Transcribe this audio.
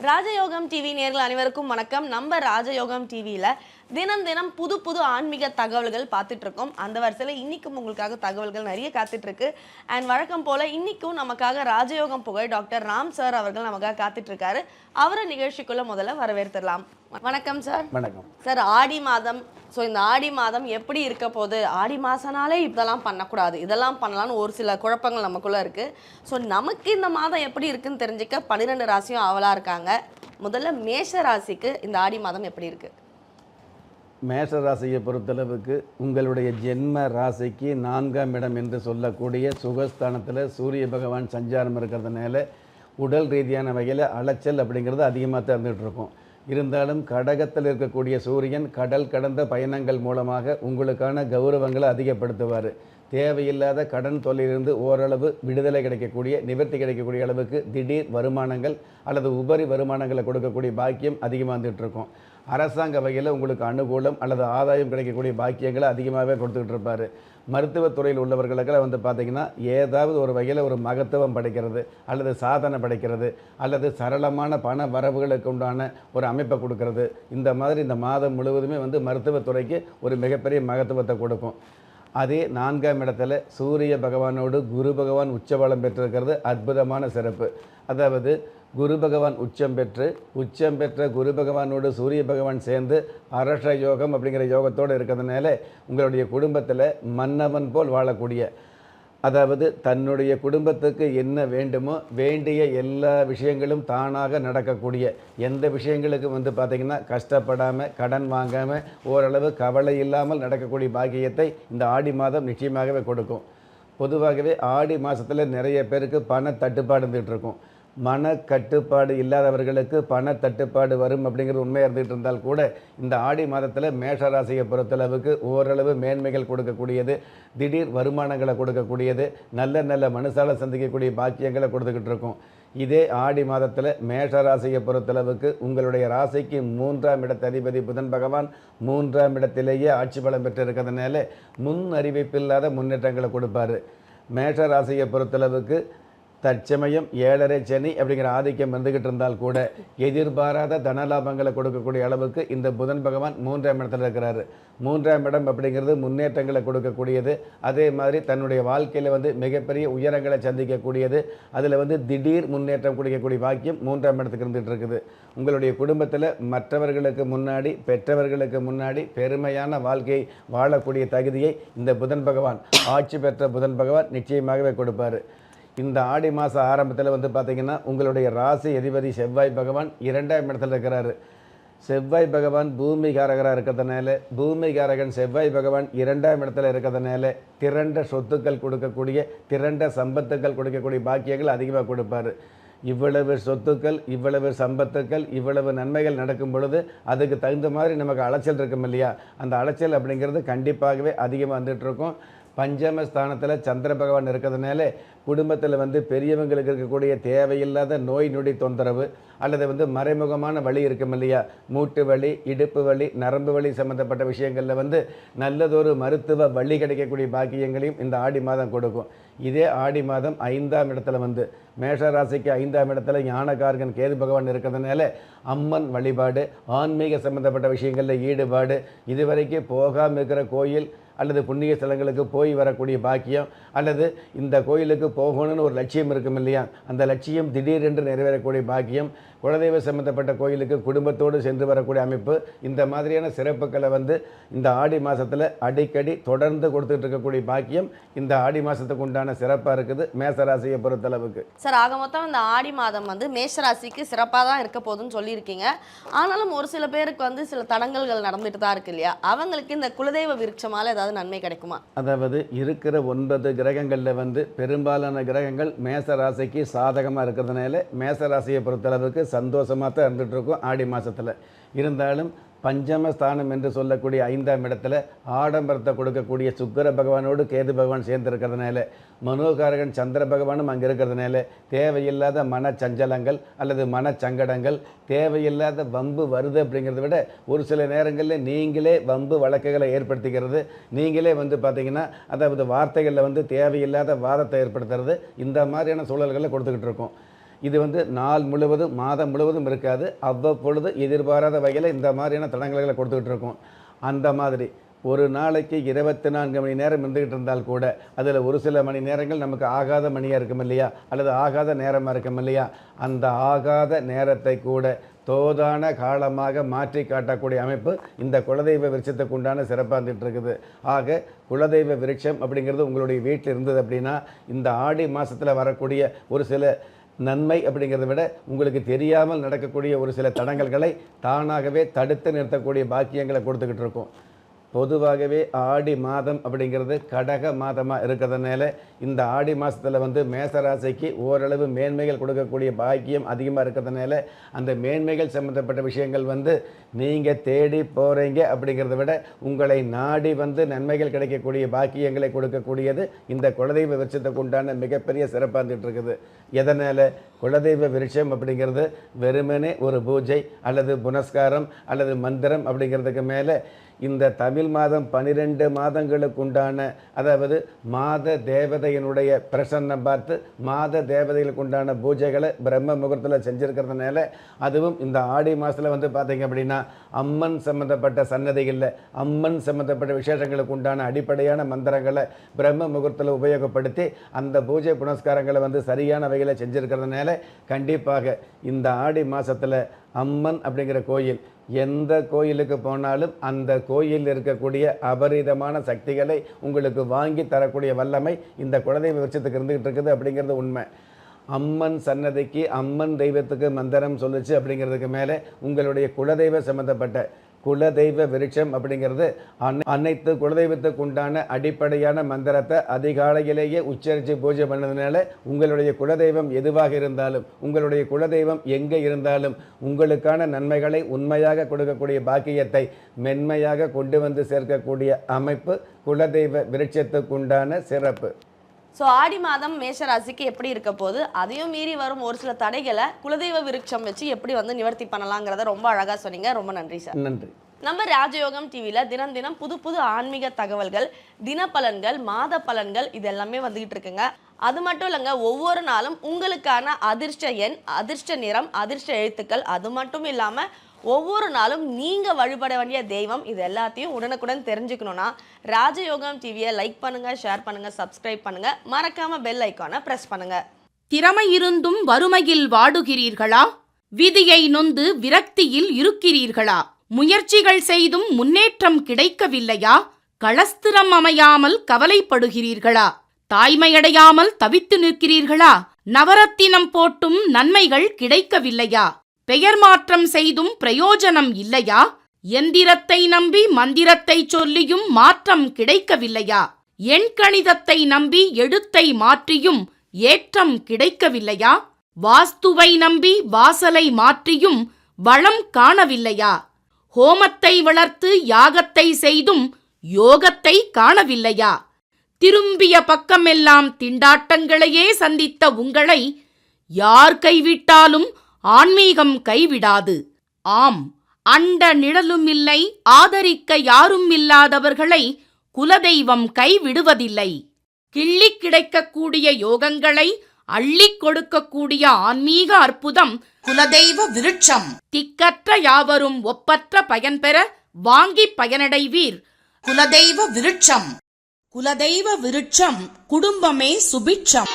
ராஜயோகம் டிவி நேயர்கள் அனைவருக்கும் வணக்கம். நம்ம ராஜயோகம் டிவியில தினம் தினம் புது புது ஆன்மீக தகவல்கள் பார்த்துட்டு இருக்கோம். அந்த வரிசையில் இன்னைக்கும் உங்களுக்காக தகவல்கள் நிறைய காத்துட்டு இருக்கு. அண்ட் வழக்கம் போல இன்னைக்கும் நமக்காக ராஜயோகம் புகழ் டாக்டர் ராம் சார் அவர்கள் நமக்காக காத்துட்டு இருக்காரு. அவரை நிகழ்ச்சிக்குள்ள முதல்ல வரவேற்கலாம். வணக்கம் சார். வணக்கம் சார். ஆடி மாதம். ஸோ இந்த ஆடி மாதம் எப்படி இருக்க போகுது? ஆடி மாதம்னாலே இதெல்லாம் பண்ணக்கூடாது, இதெல்லாம் பண்ணலான்னு ஒரு சில குழப்பங்கள் நமக்குள்ளே இருக்குது. ஸோ நமக்கு இந்த மாதம் எப்படி இருக்குன்னு தெரிஞ்சுக்க 12 ராசியும் ஆவலாக இருக்காங்க. முதல்ல மேஷ ராசிக்கு இந்த ஆடி மாதம் எப்படி இருக்குது? மேஷ ராசியை பொறுத்தளவுக்கு உங்களுடைய ஜென்ம ராசிக்கு 4ஆம் இடம் என்று சொல்லக்கூடிய சுகஸ்தானத்தில் சூரிய பகவான் சஞ்சாரம் இருக்கிறதுனால உடல் ரீதியான வகையில் அலைச்சல் அப்படிங்கிறது அதிகமாக தந்துகிட்டு இருக்கும். இருந்தாலும் கடகத்தில் இருக்கக்கூடிய சூரியன் கடல் கடந்த பயணங்கள் மூலமாக உங்களுக்கான கௌரவங்களை அதிகப்படுத்துவார். தேவையில்லாத கடன் தொல்லையிலிருந்து ஓரளவு விடுதலை கிடைக்கக்கூடிய, நிவர்த்தி கிடைக்கக்கூடிய அளவுக்கு திடீர் வருமானங்கள் அல்லது உபரி வருமானங்களை கொடுக்கக்கூடிய பாக்கியம் அதிகமாக வந்துட்டுருக்கும். அரசாங்க வகையில் உங்களுக்கு அனுகூலம் அல்லது ஆதாயம் கிடைக்கக்கூடிய பாக்கியங்களை அதிகமாகவே கொடுத்துக்கிட்டு இருப்பார். மருத்துவத்துறையில் உள்ளவர்களுக்கெல்லாம் பார்த்திங்கன்னா ஏதாவது ஒரு வகையில் ஒரு மகத்துவம் படைக்கிறது அல்லது சாதனை படைக்கிறது அல்லது சரளமான பண வரவுகளுக்கு உண்டான ஒரு அமைப்பை கொடுக்கறது, இந்த மாதிரி இந்த மாதம் முழுவதுமே மருத்துவத்துறைக்கு ஒரு மிகப்பெரிய மகத்துவத்தை கொடுக்கும். அதே 4ஆம் இடத்துல சூரிய பகவானோடு குரு பகவான் உச்சபலம் பெற்றிருக்கிறது அற்புதமான சிறப்பு. அதாவது குரு பகவான் உச்சம் பெற்ற குரு பகவானோடு சூரிய பகவான் சேர்ந்து அரச யோகம் அப்படிங்கிற யோகத்தோடு இருக்கிறதுனால உங்களுடைய குடும்பத்தில் மன்னவன் போல் வாழக்கூடிய, அதாவது தன்னுடைய குடும்பத்துக்கு என்ன வேண்டுமோ வேண்டிய எல்லா விஷயங்களும் தானாக நடக்கக்கூடிய, எந்த விஷயங்களுக்கு பார்த்திங்கன்னா கஷ்டப்படாமல் கடன் வாங்காமல் ஓரளவு கவலை இல்லாமல் நடக்கக்கூடிய பாக்கியத்தை இந்த ஆடி மாதம் நிச்சயமாகவே கொடுக்கும். பொதுவாகவே ஆடி மாதத்தில் நிறைய பேருக்கு பண தட்டுப்பாடு இருந்துகிட்டு இருக்கும். மன கட்டுப்பாடு இல்லாதவர்களுக்கு பண தட்டுப்பாடு வரும் அப்படிங்கிற உண்மையாக இருந்துகிட்டு இருந்தால் கூட இந்த ஆடி மாதத்தில் மேஷராசியை பொறுத்தளவுக்கு ஓரளவு மேன்மைகள் கொடுக்கக்கூடியது, திடீர் வருமானங்களை கொடுக்கக்கூடியது, நல்ல நல்ல மனுஷால சந்திக்கக்கூடிய பாக்கியங்களை கொடுத்துக்கிட்டு இருக்கும். இதே ஆடி மாதத்தில் மேஷராசியை பொறுத்தளவுக்கு உங்களுடைய ராசிக்கு 3ஆம் இடத்து அதிபதி புதன் பகவான் 3ஆம் இடத்திலேயே ஆட்சி பலம் பெற்று இருக்கிறதுனால முன் அறிவிப்பில்லாத முன்னேற்றங்களை கொடுப்பார். மேஷராசியை பொறுத்தளவுக்கு தற்சமயம் 7.5 சனி அப்படிங்கிற ஆதிக்கம் வந்துக்கிட்டு இருந்தால் கூட எதிர்பாராத தனலாபங்களை கொடுக்கக்கூடிய அளவுக்கு இந்த புதன் பகவான் 3ஆம் இடத்துல இருக்கிறாரு. 3ஆம் இடம் அப்படிங்கிறது முன்னேற்றங்களை கொடுக்கக்கூடியது. அதே மாதிரி தன்னுடைய வாழ்க்கையில் மிகப்பெரிய உயரங்களை சந்திக்கக்கூடியது. அதில் திடீர் முன்னேற்றம் கொடுக்கக்கூடிய பாக்கியம் 3ஆம் இடத்துக்கு இருந்துகிட்டு இருக்குது. உங்களுடைய குடும்பத்தில் மற்றவர்களுக்கு முன்னாடி, பெற்றவர்களுக்கு முன்னாடி பெருமையான வாழ்க்கையை வாழக்கூடிய தகுதியை இந்த புதன் பகவான், ஆட்சி பெற்ற புதன் பகவான் நிச்சயமாகவே கொடுப்பார். இந்த ஆடி மாதம் ஆரம்பத்தில் பார்த்திங்கன்னா உங்களுடைய ராசி அதிபதி செவ்வாய் பகவான் 2ஆம் இடத்துல இருக்கிறாரு. செவ்வாய் பகவான் பூமிகாரகராக இருக்கிறதுனால, பூமிகாரகன் செவ்வாய் பகவான் 2ஆம் இடத்துல இருக்கிறதுனால திரண்ட சொத்துக்கள் கொடுக்கக்கூடிய, திரண்ட சம்பத்துக்கள் கொடுக்கக்கூடிய பாக்கியங்கள் அதிகமாக கொடுப்பார். இவ்வளவு சொத்துக்கள், இவ்வளவு சம்பத்துக்கள், இவ்வளவு நன்மைகள் நடக்கும் பொழுது அதுக்கு தகுந்த மாதிரி நமக்கு அலைச்சல் இருக்கும் இல்லையா? அந்த அலைச்சல் அப்படிங்கிறது கண்டிப்பாகவே அதிகமாக வந்துட்டுருக்கும். பஞ்சமஸ்தானத்தில் சந்திர பகவான் இருக்கிறதுனால குடும்பத்தில் பெரியவங்களுக்கு இருக்கக்கூடிய தேவையில்லாத நோய் நொடி தொந்தரவு அல்லது மறைமுகமான வலி இருக்கும் இல்லையா? மூட்டு வலி, இடுப்பு வலி, நரம்பு வலி சம்மந்தப்பட்ட விஷயங்களில் நல்லதொரு மருத்துவ வழி கிடைக்கக்கூடிய பாக்கியங்களையும் இந்த ஆடி மாதம் கொடுக்கும். இதே ஆடி மாதம் 5ஆம் இடத்துல மேஷராசிக்கு 5ஆம் இடத்துல ஞானகாரகன் கேது பகவான் இருக்கிறதுனால அம்மன் வழிபாடு, ஆன்மீக சம்மந்தப்பட்ட விஷயங்களில் ஈடுபாடு, இதுவரைக்கும் போகாமல் இருக்கிற கோயில் அல்லது புண்ணிய ஸ்தலங்களுக்கு போய் வரக்கூடிய பாக்கியம், அல்லது இந்த கோயிலுக்கு போகணும்னு ஒரு லட்சியம் இருக்கும் இல்லையா? அந்த லட்சியம் திடீரென்று நிறைவேறக்கூடிய பாக்கியம், குலதெய்வ சம்மந்தப்பட்ட கோயிலுக்கு குடும்பத்தோடு சென்று வரக்கூடிய அமைப்பு, இந்த மாதிரியான சிறப்புகளை இந்த ஆடி மாதத்தில் அடிக்கடி தொடர்ந்து கொடுத்துட்டு இருக்கக்கூடிய பாக்கியம் இந்த ஆடி மாதத்துக்கு உண்டான சிறப்பாக இருக்குது மேஷராசியை பொறுத்தளவுக்கு. சார், ஆக மொத்தம் இந்த ஆடி மாதம் மேஷராசிக்கு சிறப்பாக தான் இருக்க போகுதுன்னு சொல்லியிருக்கீங்க. ஆனாலும் ஒரு சில பேருக்கு சில தடங்கல்கள் நடந்துட்டு தான் இருக்கு இல்லையா? அவங்களுக்கு இந்த குலதெய்வ விருட்சமால ஏதாவது நன்மை கிடைக்குமா? அதாவது இருக்கிற 9 கிரகங்களில் பெரும்பாலான கிரகங்கள் மேசராசிக்கு சாதகமாக இருக்கிறதுனால மேசராசியை பொறுத்தளவுக்கு சந்தோஷமாக தான் இருந்துகிட்டு இருக்கும் ஆடி மாதத்தில். இருந்தாலும் பஞ்சமஸ்தானம் என்று சொல்லக்கூடிய 5ஆம் இடத்துல ஆடம்பரத்தை கொடுக்கக்கூடிய சுக்கிர பகவானோடு கேது பகவான் சேர்ந்திருக்கிறதுனால, மனோகாரகன் சந்திர பகவானும் அங்கே இருக்கிறதுனால தேவையில்லாத மனச்சஞ்சலங்கள் அல்லது மனச்சங்கடங்கள், தேவையில்லாத வம்பு வருது அப்படிங்கிறத விட ஒரு சில நேரங்களில் நீங்களே வம்பு வழக்குகளை ஏற்படுத்திக்கிறது, நீங்களே பார்த்திங்கன்னா அதாவது வார்த்தைகளில் தேவையில்லாத வாதத்தை ஏற்படுத்துறது, இந்த மாதிரியான சூழல்களை கொடுத்துக்கிட்டு இருக்கோம். இது வந்து நாள் முழுவதும் மாதம் முழுவதும் இருக்காது. அவ்வப்பொழுது எதிர்பாராத வகையில் இந்த மாதிரியான தடங்கல்களை கொடுத்துக்கிட்டு இருக்கோம். அந்த மாதிரி ஒரு நாளைக்கு 24 மணி நேரம் இருந்துக்கிட்டு இருந்தால் கூட அதில் ஒரு சில மணி நேரங்கள் நமக்கு ஆகாத மணியாக இருக்கும் இல்லையா, அல்லது ஆகாத நேரமாக இருக்கும் இல்லையா, அந்த ஆகாத நேரத்தை கூட தோதான காலமாக மாற்றி காட்டக்கூடிய அமைப்பு இந்த குலதெய்வ விருட்சத்துக்கு உண்டான சிறப்பாக இருந்துகிட்டு இருக்குது. ஆக குலதெய்வ விருட்சம் அப்படிங்கிறது உங்களுடைய வீட்டில் இருந்தது அப்படின்னா இந்த ஆடி மாதத்தில் வரக்கூடிய ஒரு சில நன்மை அப்படிங்கிறத விட உங்களுக்கு தெரியாமல் நடக்கக்கூடிய ஒரு சில தடங்கல்களை தானாகவே தடுத்து நிறுத்தக்கூடிய பாக்கியங்களை கொடுத்துக்கிட்டு இருக்கோம். பொதுவாகவே ஆடி மாதம் அப்படிங்கிறது கடக மாதமாக இருக்கிறதுனால இந்த ஆடி மாதத்தில் வந்து மேசராசிக்கு ஓரளவு மேன்மைகள் கொடுக்கக்கூடிய பாக்கியம் அதிகமாக இருக்கிறதுனால அந்த மேன்மைகள் சம்மந்தப்பட்ட விஷயங்கள் வந்து நீங்கள் தேடி போகிறீங்க அப்படிங்கிறத விட உங்களை நாடி வந்து நன்மைகள் கிடைக்கக்கூடிய பாக்கியங்களை கொடுக்கக்கூடியது இந்த குலதெய்வ விருட்சத்துக்கு உண்டான மிகப்பெரிய சிறப்பாக இருந்துகிட்டு இருக்குது. எதனால் குலதெய்வ விருட்சம் அப்படிங்கிறது வெறுமனே ஒரு பூஜை அல்லது புனஸ்காரம் அல்லது மந்திரம் அப்படிங்கிறதுக்கு மேலே இந்த தமிழ் மாதம் 12 மாதங்களுக்கு உண்டான, அதாவது மாத தேவதையினுடைய பிரசன்னம் பார்த்து மாத தேவதைகளுக்கு உண்டான பூஜைகளை பிரம்ம முகூர்த்தத்தில் செஞ்சுருக்கிறதுனால, அதுவும் இந்த ஆடி மாதத்தில் வந்து பார்த்திங்க அப்படின்னா அம்மன் சம்மந்தப்பட்ட சன்னதிகளில் அம்மன் சம்மந்தப்பட்ட விசேஷங்களுக்கு உண்டான அடிப்படையான மந்திரங்களை பிரம்ம முகூர்த்தத்தில் உபயோகப்படுத்தி அந்த பூஜை புனஸ்காரங்களை வந்து சரியான வகையில் செஞ்சுருக்கிறதுனால கண்டிப்பாக இந்த ஆடி மாதத்தில் அம்மன் அப்படிங்கிற கோயில் எந்த கோயிலுக்கு போனாலும் அந்த கோயிலில் இருக்கக்கூடிய அபரிதமான சக்திகளை உங்களுக்கு வாங்கி தரக்கூடிய வல்லமை இந்த குலதெய்வ விருட்சத்துக்கு இருந்துகிட்டு இருக்குது அப்படிங்கிறது உண்மை. அம்மன் சன்னதிக்கு அம்மன் தெய்வத்துக்கு மந்திரம் சொல்லுச்சு அப்படிங்கிறதுக்கு மேலே உங்களுடைய குலதெய்வ சம்மந்தப்பட்ட குலதெய்வ விருட்சம் அப்படிங்கிறது அனைத்து குலதெய்வத்துக்கு உண்டான அடிப்படையான மந்திரத்தை அதிகாலையிலேயே உச்சரித்து பூஜை பண்ணதுனால உங்களுடைய குலதெய்வம் எதுவாக இருந்தாலும் உங்களுடைய குலதெய்வம் எங்கே இருந்தாலும் உங்களுக்கான நன்மைகளை உண்மையாக கொடுக்கக்கூடிய பாக்கியத்தை மென்மையாக கொண்டு வந்து சேர்க்கக்கூடிய அமைப்பு குலதெய்வ விருட்சத்துக்கு உண்டான சிறப்பு. ஸோ ஆடி மாதம் மேஷராசிக்கு எப்படி இருக்க போது, அதையும் மீறி வரும் ஒரு சில தடைகளை குலதெய்வ விருட்சம் வச்சு எப்படி வந்து நிவர்த்தி பண்ணலாங்கிறத ரொம்ப அழகாக சொன்னீங்க. ரொம்ப நன்றி சார். நன்றி. நம்ம ராஜயோகம் டிவியில் தினம் தினம் புது புது ஆன்மீக தகவல்கள், தினப்பலன்கள், மாத பலன்கள் இது எல்லாமே வந்துகிட்டு இருக்குங்க. அது மட்டும் இல்லைங்க, ஒவ்வொரு நாளும் உங்களுக்கான அதிர்ஷ்ட எண், அதிர்ஷ்ட நிறம், அதிர்ஷ்ட எழுத்துக்கள், அது மட்டும் இல்லாமல் ஒவ்வொரு நாளும் நீங்கள் வழிபட வேண்டிய தெய்வம், இது எல்லாத்தையும் உடனுக்குடன் தெரிஞ்சுக்கணுன்னா ராஜயோகம் டிவியை லைக் பண்ணுங்கள், ஷேர் பண்ணுங்கள், சப்ஸ்கிரைப் பண்ணுங்கள், மறக்காமல் பெல் ஐக்கானை ப்ரெஸ் பண்ணுங்கள். திறமை இருந்தும் வறுமையில் வாடுகிறீர்களா? விதியை நொந்து விரக்தியில் இருக்கிறீர்களா? முயற்சிகள் செய்தும் முன்னேற்றம் கிடைக்கவில்லையா? களஸ்திரம் அமையாமல் கவலைப்படுகிறீர்களா? தாய்மையடையாமல் தவித்து நிற்கிறீர்களா? நவரத்தினம் போட்டும் நன்மைகள் கிடைக்கவில்லையா? பெயர் மாற்றம் செய்தும் பிரயோஜனம் இல்லையா? எந்திரத்தை நம்பி மந்திரத்தை சொல்லியும் மாற்றம் கிடைக்கவில்லையா? எண்கணிதத்தை நம்பி எழுத்தை மாற்றியும் ஏற்றம் கிடைக்கவில்லையா? வாஸ்துவை நம்பி வாசலை மாற்றியும் வளம் காணவில்லையா? ஹோமத்தை வளர்த்து யாகத்தை செய்தும் யோகத்தை காணவில்லையா? திரும்பிய பக்கமெல்லாம் திண்டாட்டங்களையே சந்தித்த உங்களை யார் கைவிட்டாலும் ஆன்மீகம் கைவிடாது. ஆம், அண்ட நிழலும் இல்லை, ஆதரிக்க யாரும் இல்லாதவர்களை குலதெய்வம் கைவிடுவதில்லை. கிள்ளி கிடைக்கக்கூடிய யோகங்களை அள்ளிக் கொடுக்கக்கூடிய ஆன்மீக அற்புதம் குலதெய்வ விருட்சம். திக்கற்ற யாவரும் ஒப்பற்ற பயன்பெற வாங்கி பயனடைவீர். குலதெய்வ விருட்சம். குலதெய்வ விருட்சம் குடும்பமே சுபிட்சம்.